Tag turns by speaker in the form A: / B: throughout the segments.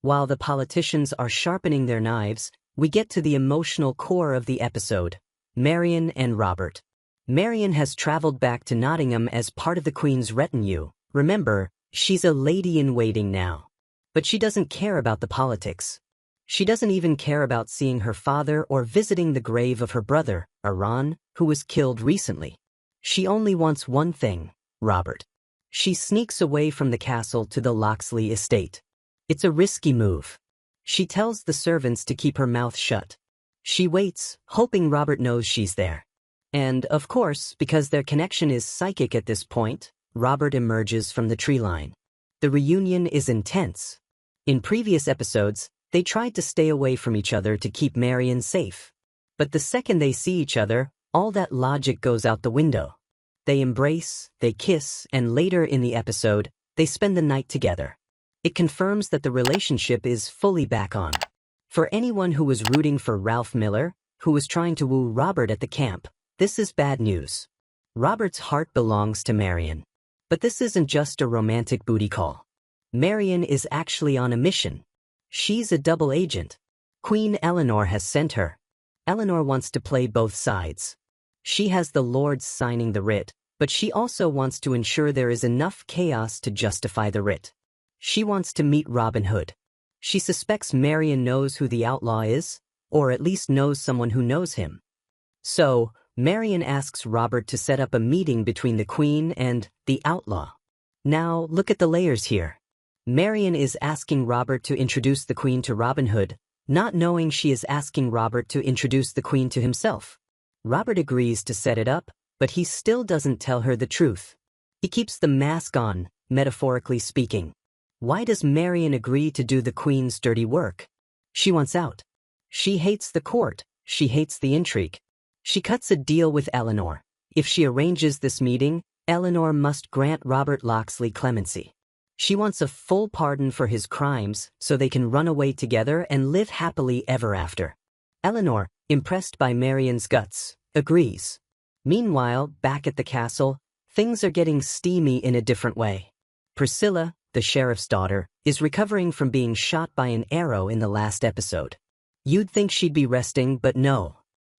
A: While the politicians are sharpening their knives, we get to the emotional core of the episode, Marian and Robert. Marian has traveled back to Nottingham as part of the Queen's retinue. Remember, she's a lady-in-waiting now. But she doesn't care about the politics. She doesn't even care about seeing her father or visiting the grave of her brother, Aran, who was killed recently. She only wants one thing, Robert. She sneaks away from the castle to the Locksley estate. It's a risky move. She tells the servants to keep her mouth shut. She waits, hoping Robert knows she's there. And, of course, because their connection is psychic at this point, Robert emerges from the tree line. The reunion is intense. In previous episodes, they tried to stay away from each other to keep Marian safe. But the second they see each other, all that logic goes out the window. They embrace, they kiss, and later in the episode, they spend the night together. It confirms that the relationship is fully back on. For anyone who was rooting for Ralph Miller, who was trying to woo Robert at the camp, this is bad news. Robert's heart belongs to Marian. But this isn't just a romantic booty call. Marian is actually on a mission. She's a double agent. Queen Eleanor has sent her. Eleanor wants to play both sides. She has the lords signing the writ, but she also wants to ensure there is enough chaos to justify the writ. She wants to meet Robin Hood. She suspects Marian knows who the outlaw is, or at least knows someone who knows him. So, Marian asks Robert to set up a meeting between the Queen and the outlaw. Now, look at the layers here. Marian is asking Robert to introduce the Queen to Robin Hood, not knowing she is asking Robert to introduce the Queen to himself. Robert agrees to set it up, but he still doesn't tell her the truth. He keeps the mask on, metaphorically speaking. Why does Marian agree to do the Queen's dirty work? She wants out. She hates the court. She hates the intrigue. She cuts a deal with Eleanor. If she arranges this meeting, Eleanor must grant Robert Locksley clemency. She wants a full pardon for his crimes so they can run away together and live happily ever after. Eleanor, impressed by Marian's guts, agrees. Meanwhile, back at the castle, things are getting steamy in a different way. Priscilla, the sheriff's daughter, is recovering from being shot by an arrow in the last episode. You'd think she'd be resting, but no.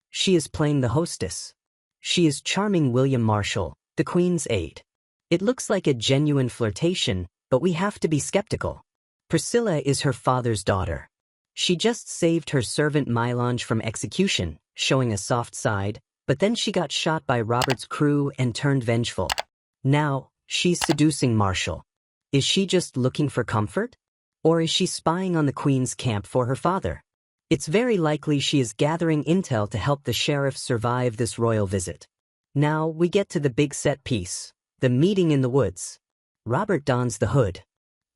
A: She is playing the hostess. She is charming William Marshall, the Queen's aide. It looks like a genuine flirtation, but we have to be skeptical. Priscilla is her father's daughter. She just saved her servant Mylange from execution, showing a soft side, but then she got shot by Robert's crew and turned vengeful. Now, she's seducing Marshall. Is she just looking for comfort? Or is she spying on the Queen's camp for her father? It's very likely she is gathering intel to help the sheriff survive this royal visit. Now we get to the big set piece, the meeting in the woods. Robert dons the hood.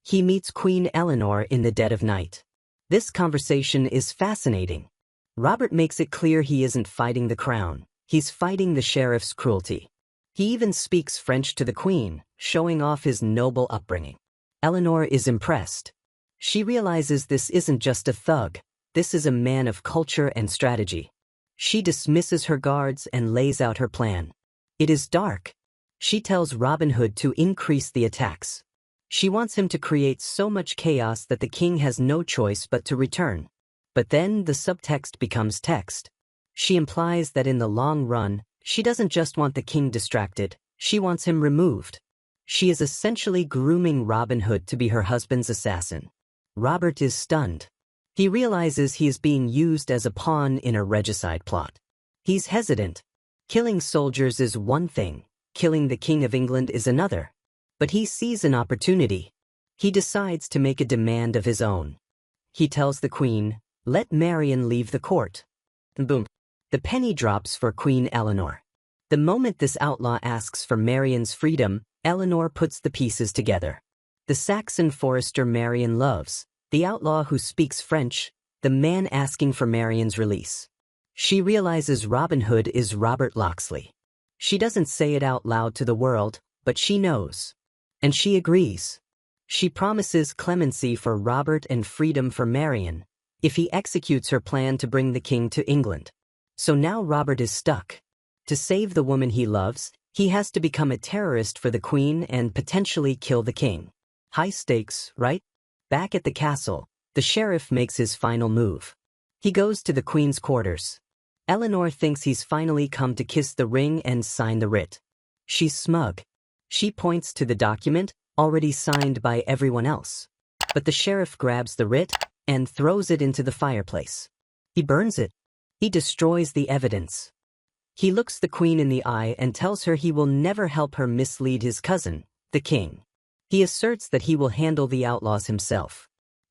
A: He meets Queen Eleanor in the dead of night. This conversation is fascinating. Robert makes it clear he isn't fighting the crown. He's fighting the sheriff's cruelty. He even speaks French to the Queen, showing off his noble upbringing. Eleanor is impressed. She realizes this isn't just a thug. This is a man of culture and strategy. She dismisses her guards and lays out her plan. It is dark. She tells Robin Hood to increase the attacks. She wants him to create so much chaos that the king has no choice but to return. But then the subtext becomes text. She implies that in the long run, she doesn't just want the king distracted, she wants him removed. She is essentially grooming Robin Hood to be her husband's assassin. Robert is stunned. He realizes he is being used as a pawn in a regicide plot. He's hesitant. Killing soldiers is one thing, killing the King of England is another. But he sees an opportunity. He decides to make a demand of his own. He tells the Queen, "Let Marian leave the court." And boom. The penny drops for Queen Eleanor. The moment this outlaw asks for Marian's freedom, Eleanor puts the pieces together. The Saxon forester Marian loves, the outlaw who speaks French, the man asking for Marian's release. She realizes Robin Hood is Robert Locksley. She doesn't say it out loud to the world, but she knows. And she agrees. She promises clemency for Robert and freedom for Marian, if he executes her plan to bring the king to England. So now Robert is stuck. To save the woman he loves, he has to become a terrorist for the Queen and potentially kill the king. High stakes, right? Back at the castle, The sheriff makes his final move. He goes to the Queen's quarters. Eleanor thinks he's finally come to kiss the ring and sign the writ. She's smug. She points to the document, already signed by everyone else. But the sheriff grabs the writ and throws it into the fireplace. He burns it. He destroys the evidence. He looks the Queen in the eye and tells her he will never help her mislead his cousin, the king. He asserts that he will handle the outlaws himself.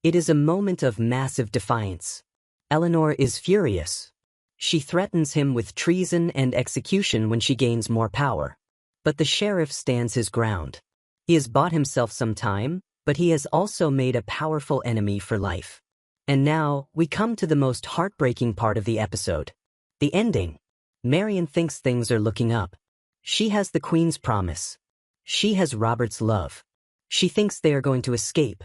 A: It is a moment of massive defiance. Eleanor is furious. She threatens him with treason and execution when she gains more power. But the sheriff stands his ground. He has bought himself some time, but he has also made a powerful enemy for life. And now, we come to the most heartbreaking part of the episode. The ending. Marian thinks things are looking up. She has the Queen's promise. She has Robert's love. She thinks they are going to escape.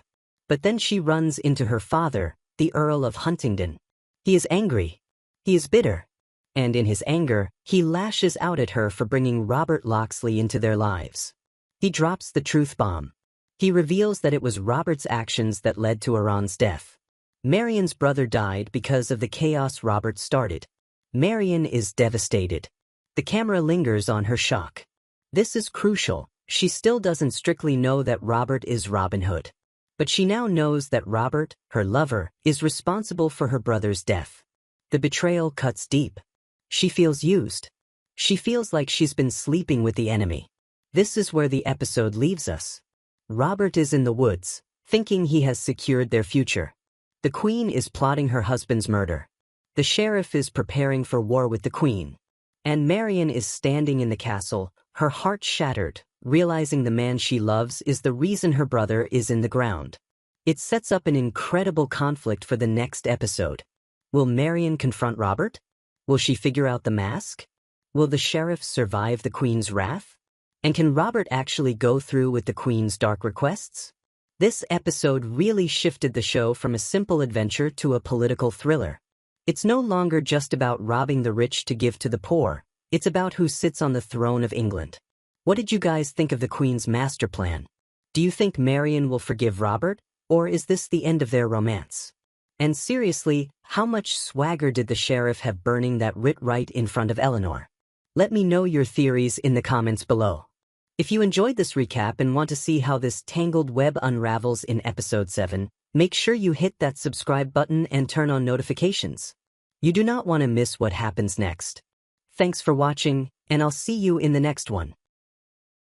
A: But then she runs into her father, the Earl of Huntingdon. He is angry. He is bitter. And in his anger, he lashes out at her for bringing Robert Locksley into their lives. He drops the truth bomb. He reveals that it was Robert's actions that led to Aaron's death. Marian's brother died because of the chaos Robert started. Marian is devastated. The camera lingers on her shock. This is crucial. She still doesn't strictly know that Robert is Robin Hood. But she now knows that Robert, her lover, is responsible for her brother's death. The betrayal cuts deep. She feels used. She feels like she's been sleeping with the enemy. This is where the episode leaves us. Robert is in the woods, thinking he has secured their future. The Queen is plotting her husband's murder. The sheriff is preparing for war with the Queen. And Marian is standing in the castle, her heart shattered, realizing the man she loves is the reason her brother is in the ground. It sets up an incredible conflict for the next episode. Will Marian confront Robert? Will she figure out the mask? Will the sheriff survive the Queen's wrath? And can Robert actually go through with the Queen's dark requests? This episode really shifted the show from a simple adventure to a political thriller. It's no longer just about robbing the rich to give to the poor. It's about who sits on the throne of England. What did you guys think of the Queen's master plan? Do you think Marian will forgive Robert, or is this the end of their romance? And seriously, how much swagger did the sheriff have burning that writ right in front of Eleanor? Let me know your theories in the comments below. If you enjoyed this recap and want to see how this tangled web unravels in episode 7, make sure you hit that subscribe button and turn on notifications. You do not want to miss what happens next. Thanks for watching, and I'll see you in the next one.